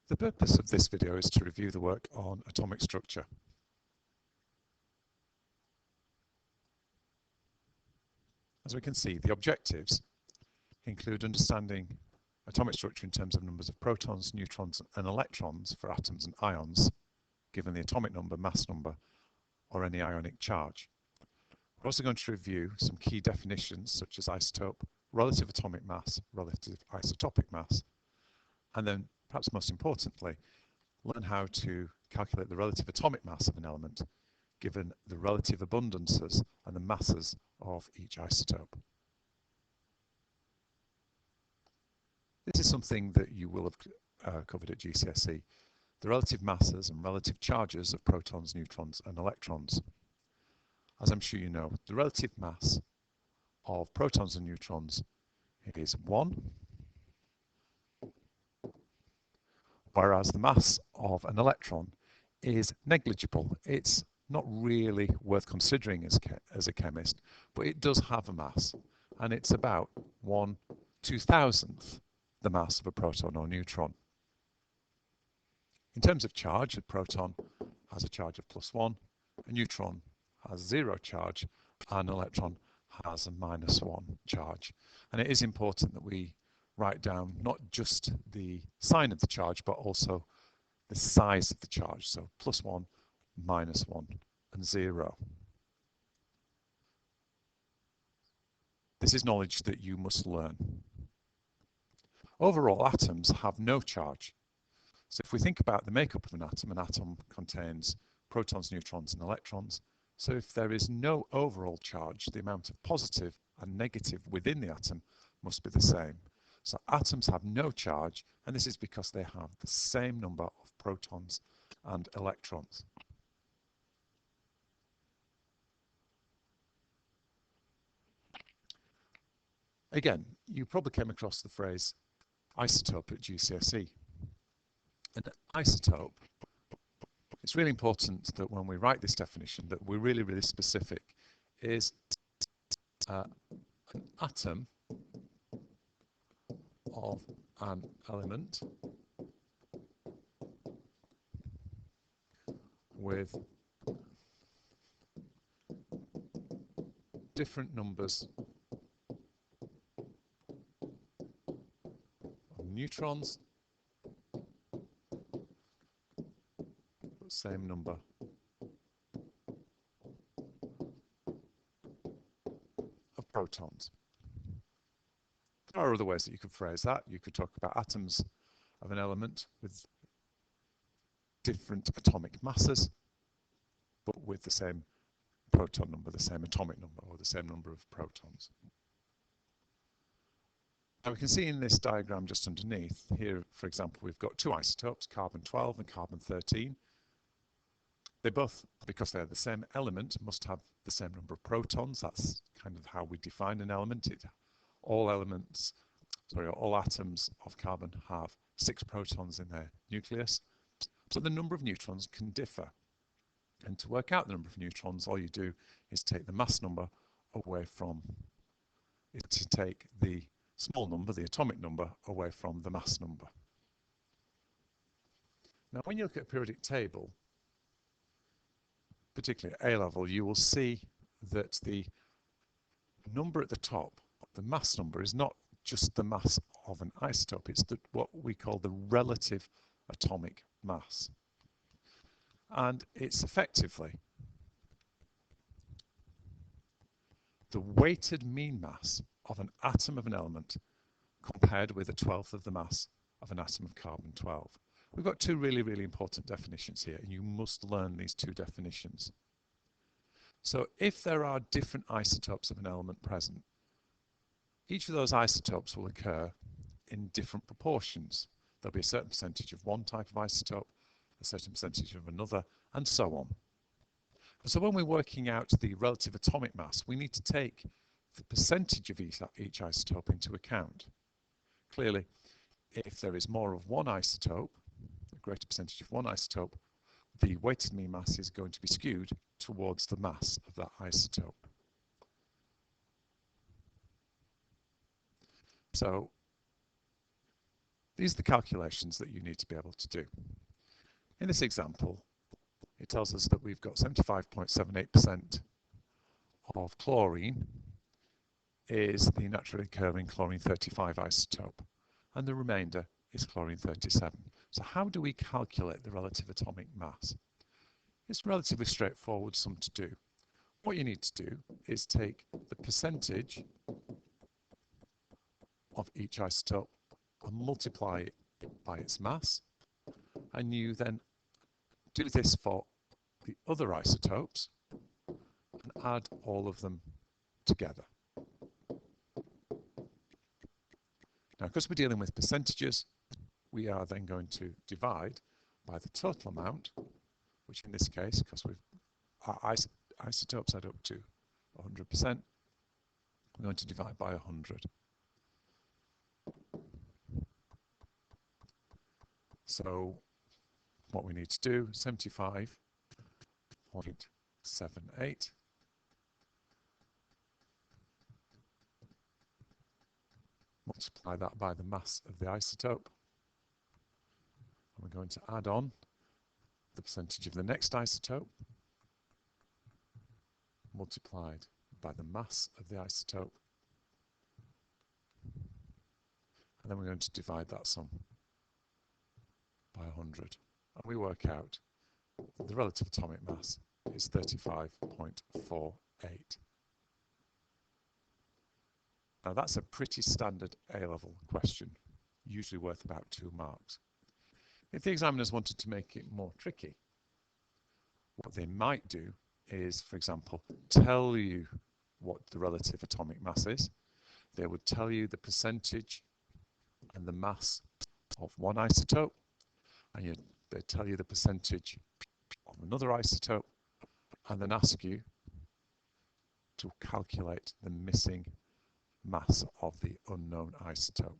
The purpose of this video is to review the work on atomic structure. As we can see, the objectives include understanding atomic structure in terms of numbers of protons, neutrons, and electrons for atoms and ions, given the atomic number, mass number, or any ionic charge. We're also going to review some key definitions such as isotope, relative atomic mass, relative isotopic mass, and then, perhaps most importantly, learn how to calculate the relative atomic mass of an element given the relative abundances and the masses of each isotope. This is something that you will have covered at GCSE, the relative masses and relative charges of protons, neutrons, and electrons. As I'm sure you know, the relative mass of protons and neutrons is 1, whereas the mass of an electron is negligible. It's not really worth considering as a chemist, but it does have a mass, and it's about 1/2000th the mass of a proton or neutron. In terms of charge, a proton has a charge of +1, a neutron has 0 charge, and an electron has a -1 charge. And it is important that we write down not just the sign of the charge, but also the size of the charge. So +1, -1, and 0. This is knowledge that you must learn. Overall, atoms have no charge. So if we think about the makeup of an atom contains protons, neutrons, and electrons. So if there is no overall charge, the amount of positive and negative within the atom must be the same. So atoms have no charge, and this is because they have the same number of protons and electrons. Again, you probably came across the phrase isotope at GCSE. An isotope, it's really important that when we write this definition that we're really specific, is an atom of an element with different numbers of neutrons, but same number of protons. There are other ways that you could phrase that. You could talk about atoms of an element with different atomic masses, but with the same proton number, the same atomic number, or the same number of protons. Now we can see in this diagram just underneath here, for example, we've got two isotopes, carbon-12 and carbon-13. They both, because they're the same element, must have the same number of protons. That's kind of how we define an element. All atoms of carbon have 6 protons in their nucleus. So the number of neutrons can differ. And to work out the number of neutrons, all you do is take the mass number away from, to take the small number, the atomic number, away from the mass number. Now when you look at a periodic table, particularly at A level, you will see that the number at the top, the mass number, is not just the mass of an isotope, it's what we call the relative atomic mass. And it's effectively the weighted mean mass of an atom of an element compared with 1/12 of the mass of an atom of carbon-12. We've got two really important definitions here, and you must learn these two definitions. So if there are different isotopes of an element present, each of those isotopes will occur in different proportions. There'll be a certain percentage of one type of isotope, a certain percentage of another, and so on. So when we're working out the relative atomic mass, we need to take the percentage of each isotope into account. Clearly, if there is more of one isotope, a greater percentage of one isotope, the weighted mean mass is going to be skewed towards the mass of that isotope. So These are the calculations that you need to be able to do. In this example, it tells us that we've got 75.78% of chlorine is the naturally occurring chlorine-35 isotope, and the remainder is chlorine-37. So how do we calculate the relative atomic mass? It's a relatively straightforward sum to do. What you need to do is take the percentage of each isotope and multiply it by its mass, and you then do this for the other isotopes and add all of them together. Now, because we're dealing with percentages, we are then going to divide by the total amount, which in this case, because our isotopes add up to 100%, we're going to divide by 100. So what we need to do, 75.78 multiply that by the mass of the isotope, and we're going to add on the percentage of the next isotope multiplied by the mass of the isotope, and then we're going to divide that sum by 100, and we work out that the relative atomic mass is 35.48. Now that's a pretty standard A-level question, usually worth about 2 marks. If the examiners wanted to make it more tricky, what they might do is, for example, tell you what the relative atomic mass is. They would tell you the percentage and the mass of one isotope, and they tell you the percentage of another isotope, and then ask you to calculate the missing mass of the unknown isotope.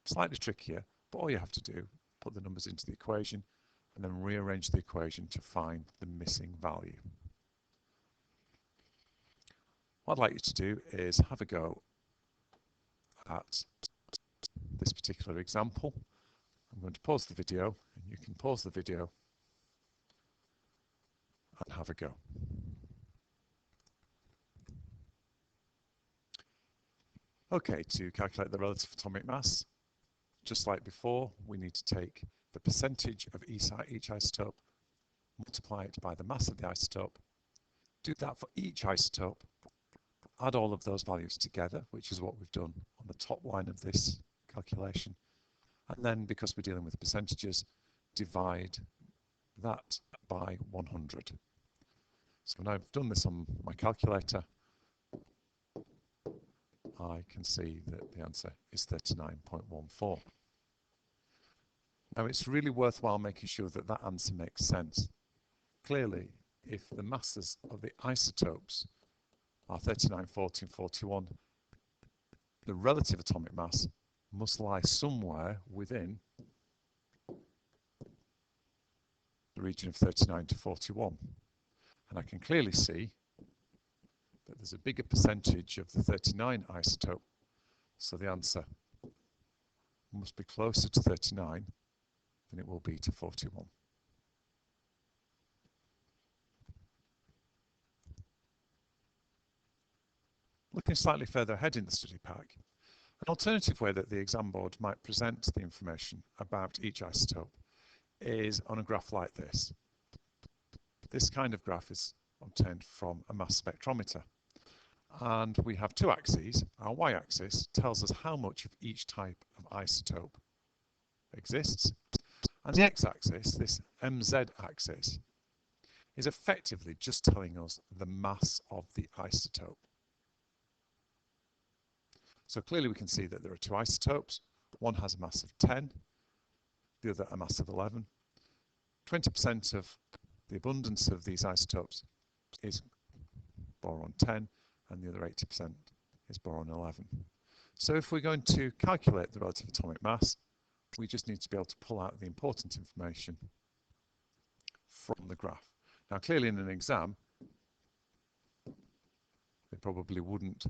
Slightly trickier, but all you have to do, put the numbers into the equation and then rearrange the equation to find the missing value. What I'd like you to do is have a go at this particular example. I'm going to pause the video, and you can pause the video and have a go. Okay, to calculate the relative atomic mass, just like before, we need to take the percentage of each isotope, multiply it by the mass of the isotope, do that for each isotope, add all of those values together, which is what we've done on the top line of this calculation, and then, because we're dealing with percentages, divide that by 100. So when I've done this on my calculator, I can see that the answer is 39.14. Now it's really worthwhile making sure that that answer makes sense. Clearly, if the masses of the isotopes are 39, 40 and 41, the relative atomic mass must lie somewhere within the region of 39 to 41. And I can clearly see that there's a bigger percentage of the 39 isotope, so the answer must be closer to 39 than it will be to 41. Looking slightly further ahead in the study pack, an alternative way that the exam board might present the information about each isotope is on a graph like this. This kind of graph is obtained from a mass spectrometer. And we have 2 axes. Our y-axis tells us how much of each type of isotope exists. And the x-axis, this MZ axis, is effectively just telling us the mass of the isotope. So clearly we can see that there are 2 isotopes. One has a mass of 10, the other a mass of 11. 20% of the abundance of these isotopes is boron 10, and the other 80% is boron 11. So if we're going to calculate the relative atomic mass, we just need to be able to pull out the important information from the graph. Now clearly in an exam, they probably wouldn't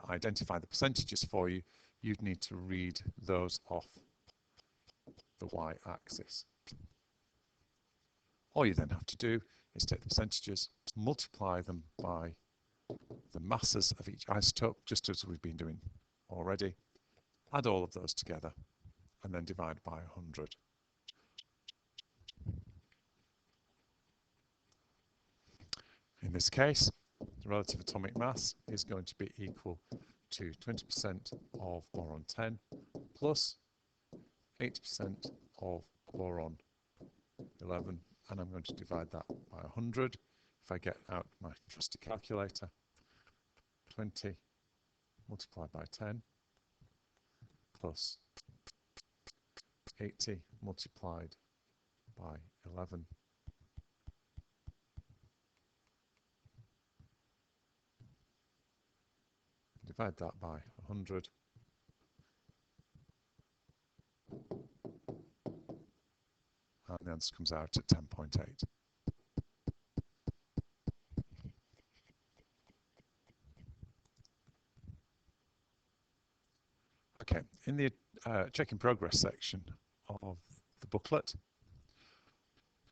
identify the percentages for you you'd need to read those off the y-axis. All you then have to do is take the percentages, multiply them by the masses of each isotope, just as we've been doing already, add all of those together, and then divide by 100. In this case, the relative atomic mass is going to be equal to 20% of boron 10 plus 80% of boron 11, and I'm going to divide that by 100. If I get out my trusty calculator, 20 multiplied by 10 plus 80 multiplied by 11 divide that by 100, and the answer comes out at 10.8. Okay, in the check in progress section of the booklet,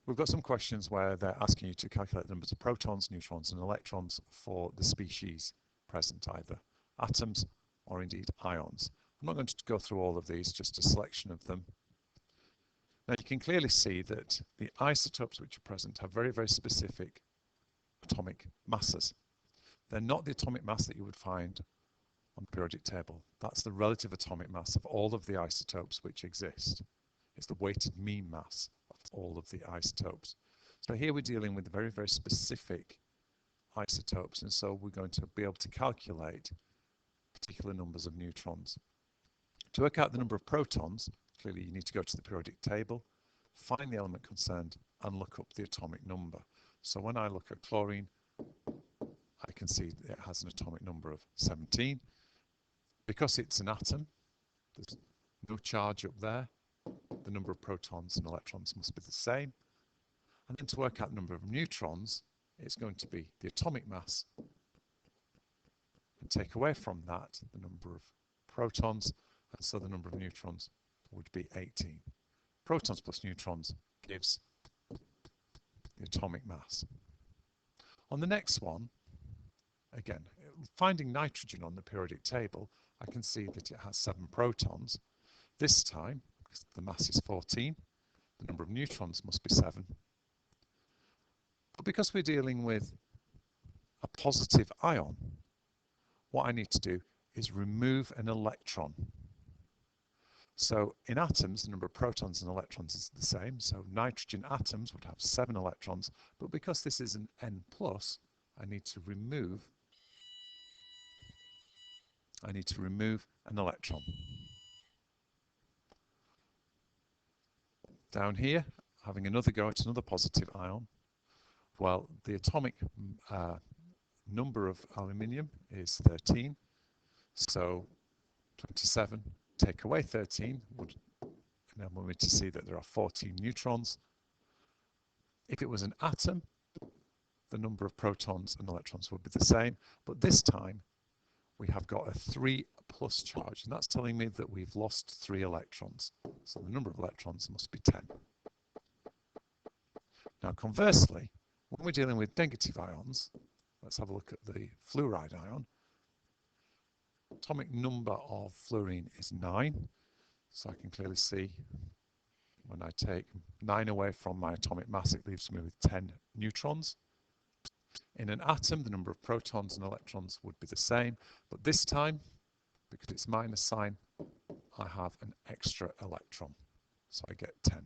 we've got some questions where they're asking you to calculate the numbers of protons, neutrons, and electrons for the species present, either atoms or indeed ions. I'm not going to go through all of these, just a selection of them. Now you can clearly see that the isotopes which are present have very, very specific atomic masses. They're not the atomic mass that you would find on the periodic table. That's the relative atomic mass of all of the isotopes which exist. It's the weighted mean mass of all of the isotopes. So here we're dealing with very, very specific isotopes, and so we're going to be able to calculate particular numbers of neutrons. To work out the number of protons, clearly you need to go to the periodic table, find the element concerned, and look up the atomic number. So when I look at chlorine, I can see it has an atomic number of 17. Because it's an atom, there's no charge up there. The number of protons and electrons must be the same. And then to work out the number of neutrons, it's going to be the atomic mass, and take away from that the number of protons, and so the number of neutrons would be 18. Protons plus neutrons gives the atomic mass. On the next one, again, finding nitrogen on the periodic table, I can see that it has 7 protons. This time, because the mass is 14, the number of neutrons must be 7. But because we're dealing with a positive ion, what I need to do is remove an electron. So in atoms, the number of protons and electrons is the same. So nitrogen atoms would have 7 electrons, but because this is an N+, I need to remove an electron. Down here, having another go at another positive ion, well, the atomic number of aluminium is 13, so 27 take away 13 would enable me to see that there are 14 neutrons. If it was an atom, the number of protons and electrons would be the same, but this time we have got a 3+ charge, and that's telling me that we've lost 3 electrons. So the number of electrons must be 10. Now conversely, when we're dealing with negative ions, let's have a look at the fluoride ion. Atomic number of fluorine is 9, so I can clearly see when I take 9 away from my atomic mass, it leaves me with 10 neutrons. In an atom, the number of protons and electrons would be the same, but this time, because it's minus sign, I have an extra electron, so I get 10.